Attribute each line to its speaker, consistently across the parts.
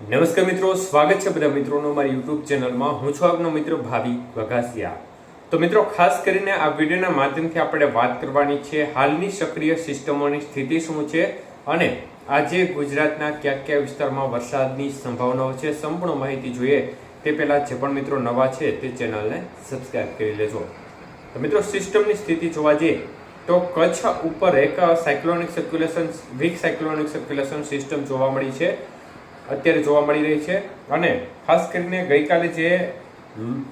Speaker 1: નમસ્કાર મિત્રો, સ્વાગત છે બધા મિત્રોનો મારી યુટ્યુબ ચેનલમાં। હું છું આપનો મિત્ર ભાવિક વઘાસિયા। તો મિત્રો, ખાસ કરીને આ વિડીયોના માધ્યમથી આપણે વાત કરવાની છે હાલની સક્રિય સિસ્ટમોની સ્થિતિ શું છે અને આજે ગુજરાતના કયા કયા વિસ્તારમાં વરસાદની સંભાવનાઓ છે, સંપૂર્ણ માહિતી જોઈએ તે પહેલા જે પણ મિત્રો નવા છે તે ચેનલને સબસ્ક્રાઇબ કરી લેજો। તો મિત્રો, સિસ્ટમની સ્થિતિ જોવા જઈએ તો કચ્છ ઉપર એક cyclonic circulation, weak cyclonic circulation system જોવા મળી છે, અત્યારે જોવા મળી રહી છે। અને ખાસ કરીને ગઈકાલે જે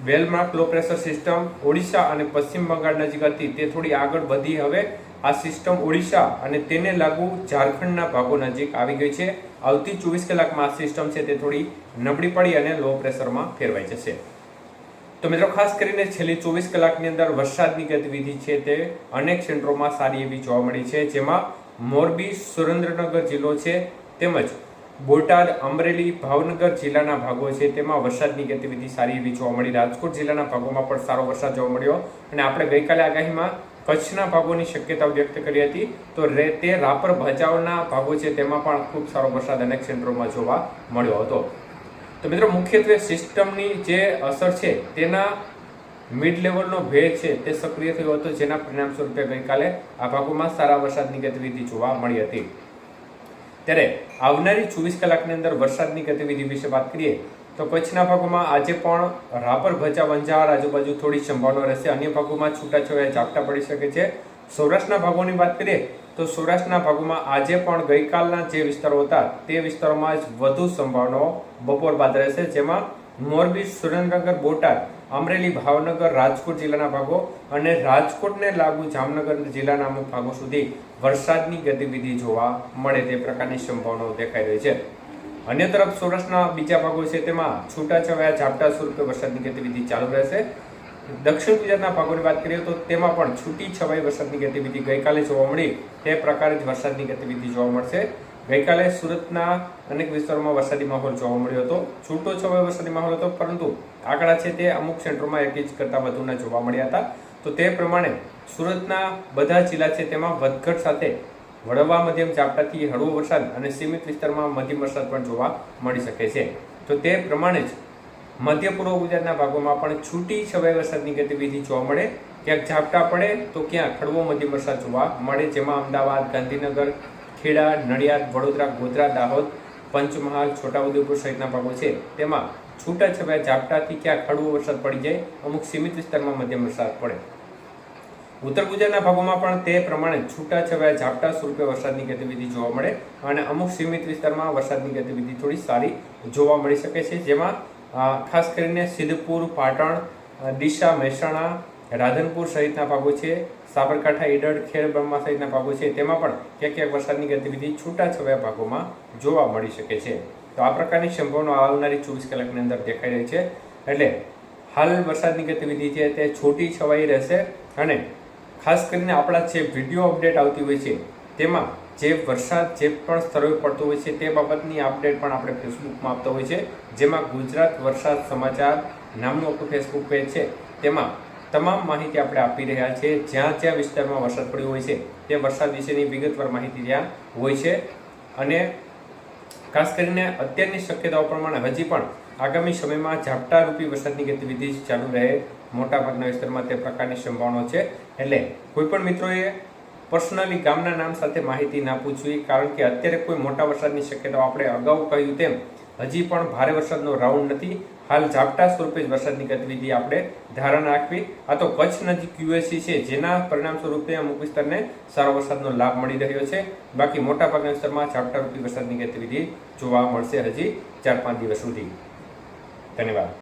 Speaker 1: well-marked low pressure system Odisha અને પશ્ચિમ બંગાળ નજીક હતી તે થોડી આગળ વધી હવે આ સિસ્ટમ ઓડિશા અને તેને લાગુ ઝારખંડના ભાગો નજીક આવી ગઈ છે। આવતી 24 કલાકમાં આ સિસ્ટમ છે તે થોડી નબળી પડી અને લો પ્રેશરમાં ફેરવાઈ જશે। તો મિત્રો, ખાસ કરીને છેલ્લી 24 કલાકની અંદર વરસાદની ગતિવિધિ છે તે અનેક સેન્ટરોમાં સારી એવી જોવા મળી છે, જેમાં મોરબી, સુરેન્દ્રનગર જિલ્લો છે તેમજ બોટાદ, અમરેલી, ભાવનગર જિલ્લાના ભાગો છે તેમાં વરસાદની ગતિવિધિ સારી એવી જોવા મળી। રાજકોટ જિલ્લાના ભાગોમાં પણ સારો વરસાદ જોવા મળ્યો અને આપણે ગઈકાલે આગાહીમાં કચ્છના ભાગોની શક્યતા વ્યક્ત કરી હતી, તો તે રાપર, ભચાઉના ભાગો છે તેમાં પણ ખૂબ સારો વરસાદ અનેક સેન્ટરોમાં જોવા મળ્યો હતો। તો મિત્રો, મુખ્યત્વે સિસ્ટમની જે અસર છે તેના મિડ લેવલનો ભેજ છે તે સક્રિય થયો હતો, જેના પરિણામ સ્વરૂપે ગઈકાલે આ ભાગોમાં સારા વરસાદની ગતિવિધિ જોવા મળી હતી। ત્યારે આવનારી 24 કલાકની અંદર વરસાદની ગતિવિધિ વિશે વાત કરીએ તો કચ્છના ભાગોમાં આજે પણ રાપર, ભચાઉ, અંજાર આજુબાજુ થોડી સંભાવના રહેશે, અન્ય ભાગોમાં છૂટાછવાયા ઝાપટા પડી શકે છે। સૌરાષ્ટ્રના ભાગોની વાત કરીએ તો સૌરાષ્ટ્રના ભાગોમાં આજે પણ ગઈકાલના જે વિસ્તારો હતા તે વિસ્તારોમાં જ વધુ સંભાવનાઓ બપોર બાદ રહેશે, જેમાં મોરબી, સુરેન્દ્રનગર, બોટાદ, અમરેલી, ભાવનગર, રાજકોટ જિલ્લાના ભાગો અને રાજકોટને લાગુ જામનગર જિલ્લાના અમુક ભાગો સુધી વરસાદની ગતિવિધિ જોવા મળે તે પ્રકારની સંભાવનાઓ દેખાઈ રહી છે। અન્ય તરફ સૌરાષ્ટ્રના બીજા ભાગો છે તેમાં છૂટાછવાયા ઝાપટા સ્વરૂપે વરસાદની ગતિવિધિ ચાલુ રહેશે। દક્ષિણ ગુજરાતના ભાગોની વાત કરીએ તો તેમાં પણ છૂટી છવાઈ વરસાદની ગતિવિધિ ગઈકાલે જોવા મળી તે પ્રકારે જ વરસાદની ગતિવિધિ જોવા મળશે। ગઈકાલે સુરતના અનેક વિસ્તારોમાં વરસાદી માહોલ જોવા મળ્યો હતો, છૂટો છવાયો વરસાદી માહોલ હતો, પરંતુ આંકડા છે તે અમુક સેન્ટરોમાં 1 ઇંચ કરતાં વધુના જોવા મળ્યા હતા। તો તે પ્રમાણે સુરતના બધા જિલ્લા છે તેમાં વધઘટ સાથે હળવા મધ્યમ ઝાપટાથી હળવો વરસાદ અને સીમિત વિસ્તારમાં મધ્યમ વરસાદ પણ જોવા મળી શકે છે। તો તે પ્રમાણે જ મધ્ય પૂર્વ ગુજરાતના ભાગોમાં પણ છૂટી છવાઈ વરસાદની ગતિવિધિ જોવા મળે, ક્યાંક ઝાપટા પડે તો ક્યાંક હળવો મધ્યમ વરસાદ જોવા મળે, જેમાં અમદાવાદ, ગાંધીનગર, ખેડા, નડિયાદ, વડોદરા, ગોધરા, દાહોદ, પંચમહાલ, છોટાઉદેપુર સહિતના ભાગો છે તેમાં છૂટાછવાયા ઝાપટાથી ક્યાંક હળવો વરસાદ પડી જાય, અમુક સીમિત વિસ્તારમાં મધ્યમ વરસાદ પડે। ઉત્તર ગુજરાતના ભાગોમાં પણ તે પ્રમાણે છૂટાછવાયા ઝાપટા સ્વરૂપે વરસાદની ગતિવિધિ જોવા મળે અને અમુક સીમિત વિસ્તારમાં વરસાદની ગતિવિધિ થોડી સારી જોવા મળી શકે છે, જેમાં ખાસ કરીને સિદ્ધપુર, પાટણ, ડીસા, મહેસાણા, રાધનપુર સહિતના ભાગો છે, સાબરકાંઠા, ઈડર, ખેડ બ્રહ્મા સહિતના ભાગો છે તેમાં પણ ક્યાંક ક્યાંક વરસાદની ગતિવિધિ છૂટાછવાયા ભાગોમાં જોવા મળી શકે છે। તો આ પ્રકારની સંભાવના આવનારી 24 કલાકની અંદર દેખાઈ રહી છે, એટલે હાલ વરસાદની ગતિવિધિ છે તે છૂટી છવાઈ રહેશે અને ખાસ કરીને આપણા જે વિડીયો અપડેટ આવતી હોય છે તેમાં જે વરસાદ જે પણ સ્થળોએ પડતો હોય છે તે બાબતની અપડેટ પણ આપણે ફેસબુકમાં આપતા હોય છે, જેમાં ગુજરાત વરસાદ સમાચાર નામનું આપણું ફેસબુક પેજ છે તેમાં તમામ માહિતી આપણે આપી રહ્યા છીએ। જ્યાં જ્યાં વિસ્તારમાં વરસાદ પડ્યો હોય છે તે વરસાદ વિશેની વિગતવાર માહિતી ત્યાં હોય છે અને ખાસ કરીને અત્યારની શક્યતાઓ પ્રમાણે હજી પણ આગામી સમયમાં ઝાપટારૂપી વરસાદની ગતિવિધિ ચાલુ રહે મોટાભાગના વિસ્તારમાં તે પ્રકારની સંભાવના છે। એટલે કોઈ પણ મિત્રોએ પર્સનલી ગામના નામ સાથે માહિતી ના પૂછવી, કારણ કે અત્યારે કોઈ મોટા વરસાદની શક્યતાઓ આપણે અગાઉ કહ્યું તેમ હજી પણ ભારે વરસાદનો રાઉન્ડ નથી, હાલ ઝાપટા સ્વરૂપે જ વરસાદની ગતિવિધિ આપણે ધારણા રાખવી। આ તો કચ્છ નજીક QSC છે જેના પરિણામ સ્વરૂપે અમુક વિસ્તારને સારો વરસાદનો લાભ મળી રહ્યો છે, બાકી મોટાભાગના વિસ્તારમાં ઝાપટારૂપી વરસાદની ગતિવિધિ જોવા મળશે હજી 4-5 દિવસ સુધી। ધન્યવાદ।